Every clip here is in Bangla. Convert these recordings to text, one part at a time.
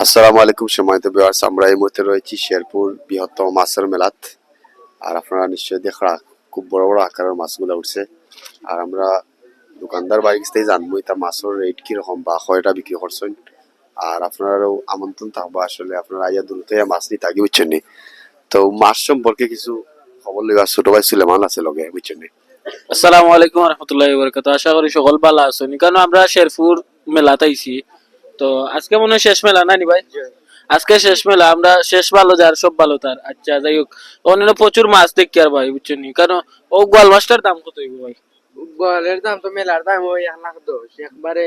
আসসালামু আলাইকুম সম্মানিত ভিউয়ার্স, আমরা এই মুহূর্তে রয়েছি শেরপুর বৃহত্তম মাছের মেলাত। আর আপনারা নিশ্চয়ই দেখরা খুব বড় বড় আকারের মাছগুলো উঠছে। আর আমরা দোকানদার বাড়ি থেকে জানবো এটা মাছের রেট কিরকম বা কয়টা বিক্রি করছেন। আর আপনারাও আমন্ত্রণ থাকবো, আসলে আপনারা আইয়া দ্রুত মাছ নিতে আগে বুঝছেন নি। তো মাছ সম্পর্কে কিছু খবর লইবা ছোট ভাই সুলেমান আছে লগে, বুঝছেন নি। আসসালামু আলাইকুম রহমতুল্লাহি ওয়া বারাকাতুহু। আশা করি সকল ভালো আছেন, কারণ আমরা শেরপুর মেলাতে আইছি। তো আজকে মনে হয় শেষ মেলা না নি ভাই? আজকে শেষ মেলা, আমরা শেষ ভালো যার সব ভালো তার। আচ্ছা যাই হোক, অন্যান্য প্রচুর মাছ দেখি আর ভাই, বুঝছেন নি, কারণ ও গোয়াল মাছটার দাম কত হইব ভাই? গোয়ালের দাম তো মেলার দাম ওই 1,10,000 একবারে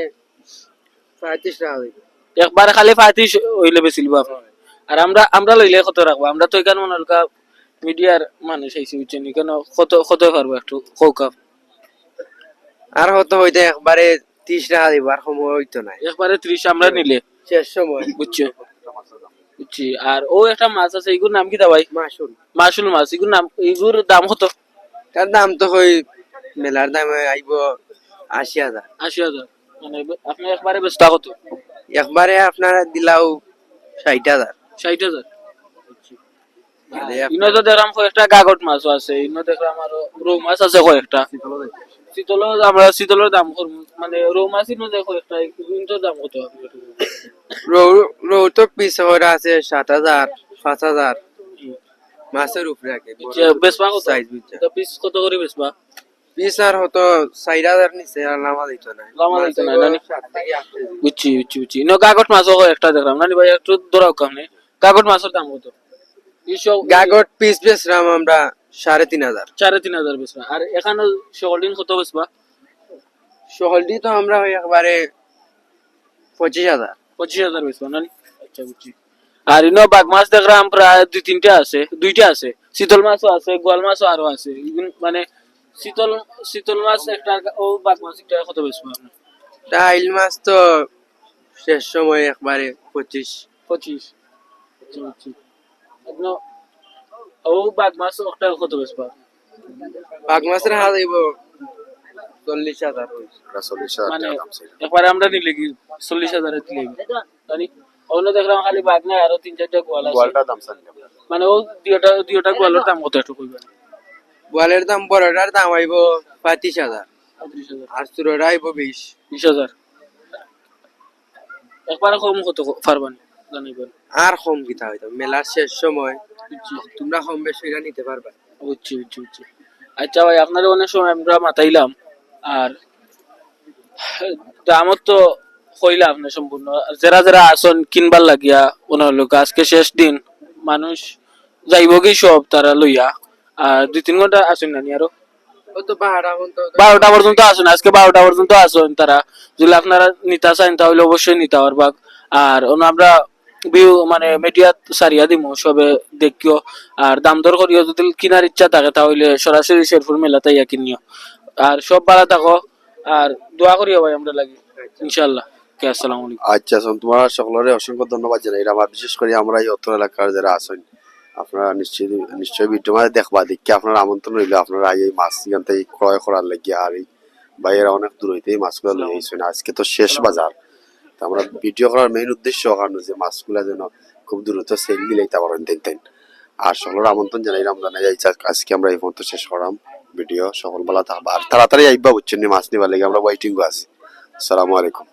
35 টাকা হইবে। একবারে খালি 35 হইলে বেচিলব আপনার। আর আমরা আমরা লইলে কত রাখবো? আমরা তো এখানে মনে হলকা মিডিয়ার মানুষ আইছি, বুঝছেন নি, কেন কত কত পারবো একটু কৌকাপ? আর হতো হইতে একবারে 30 টাকা দিব, আর সময় হইতো না একবারে 30 আমরা নিলে শেষ সময় বুঝছো, বুঝছি। আর ও একটা মাছ আছে, এগুর নাম কি দা ভাই? মাসুল। মাসুল মাছ। এগুর নাম, এগুর দাম কত? তার দাম তো হই মেলার দাম আইব 80,000। 80,000। মানে আপনি একবারে বেচতা কত? একবারে আপনারা দিলাও 60,000। 60,000। মানে ইনো তো দেখলাম কয়েকটা গাগট মাছও আছে, ইনো দেখলাম আরো রৌ মাছ আছে কয়েকটা। শীতল আমরা শীতলের দাম করবো, মানে রৌ মাছ ইনো দেখো একটা, কিন্তু দাম কত? রৌ রৌ তো পিস ওরা আছে 7,000 5,000 মাছের উপরে আগে বেচবা কত? সাইজ বুঝছে। পিস কত করে বেচবা? পিস আর হতো 4,000 নিচে আর নামা দিত না। লামা দিত না নানি? বুঝছি বুঝছি বুঝছি। ইনো গাগট মাছও কয়েকটা দেখলাম নানি ভাই, একটু দৌড়াও কামনে। গাগট মাছের দাম কত? গাগট পিস বেচলাম আমরা 3,500। 3,500 বেচবা। আর এখানে শহরদিন কত বেচবা? শহলটি তো আমরা ওই একবারে 25,000। 25,000 বেচবা নানি? আচ্ছা বুঝছি। আর ইনো বাঘ মাছ দেখলাম প্রায় 2-3টা আছে, 2টা আছে। শীতল মাছও আছে, গোয়াল মাছও আরো আছে। মানে শীতল শীতল মাছ একটা, ও বাঘ মাছ একটা কত বেচবা আপনি? টাইল মাছ তো শেষ সময় একবারে 25। 25। আচ্ছা বুঝছি। আপনার ও বাঘ মাছ একটা কত বেচবা? বাঘ মাছের হাত হইব 40,000। এটা 40,000 মানে টাকা দাম ছিল। একবারে আমরা নিলে কি 40,000 দিলে জানি? অন্য দেখলাম খালি বাঘ নাই, আরো 3-4টা গোয়াল আছে। গোয়ালটার দাম ছিল। মানে ও দুইটা গোয়ালের দাম কত একটু কইবেন? গোয়ালের দাম বড়টার দাম হইব 35,000 35,000। আর ছোটটা হইব 20। 20,000। একবারে কম কত পারবেন জানিবেন? আর কম কিতা হইতো মেলার শেষ সময় তোমরা কম বেশি নিতে পারবা। বুঝছি বুঝছি বুঝছি। আচ্ছা ভাই, আপনাদের অনেক সময় আমরা মাতাইলাম, আর দামত তো কইলা আপনি সম্পূর্ণ। যারা যারা আসন কিনবার লাগিয়া ওনার লোক, আজকে শেষ দিন, মানুষ যাইব কি সব তারা লইয়া। আর 2-3 ঘন্টা আসেন নানি আরো? ও তো 12টা পর্যন্ত 12টা পর্যন্ত আসেন, আজকে 12টা পর্যন্ত আসেন তারা। যদি আপনারা নিতা চান তাহলে অবশ্যই নিতে পারবা। আর আমরা ভিউ মানে মিডিয়া সারিয়া দিমু, সবে দেখিও। আর দাম দর করিও, যদি কিনার ইচ্ছা থাকে তাহলে সরাসরি শেরপুর মেলাতে ইয়া কিনিও। আর সব ভালো থাকো, আর দোয়া করিও ভাই আমরা লাগি ইনশাআল্লাহ। কে আসসালামু আলাইকুম। আচ্ছা, তোমরা সকলের অসংখ্য ধন্যবাদ জানাই। আমার বিশেষ করে আমরা এই অত্র এলাকার যারা আছেন, আপনারা নিশ্চয়ই ভিডিও মাঝে দেখবা, দেখি আপনার আমন্ত্রণ রইল। আপনারা এই মাছ এখান থেকে ক্রয় করার লাগিয়া। আর এই ভাইয়েরা অনেক দূর হইতে এই মাছগুলো লই আইছেন। আজকে তো শেষ বাজার, তো আমরা ভিডিও করার মেইন উদ্দেশ্য কারণ যে মাছগুলা যেন খুব দ্রুত সেল দিলেইতে পারেন দেন। আর সকলের আমন্ত্রণ জানাইলাম, জানাই আজকে আমরা এই পর্যন্ত শেষ করাম ভিডিও। সকল বেলা থাকবা আর তাড়াতাড়ি আইবা, বুঝছেন মাছ নিবার লাগে আমরা ওয়েটিং আছি। আসসালামু আলাইকুম।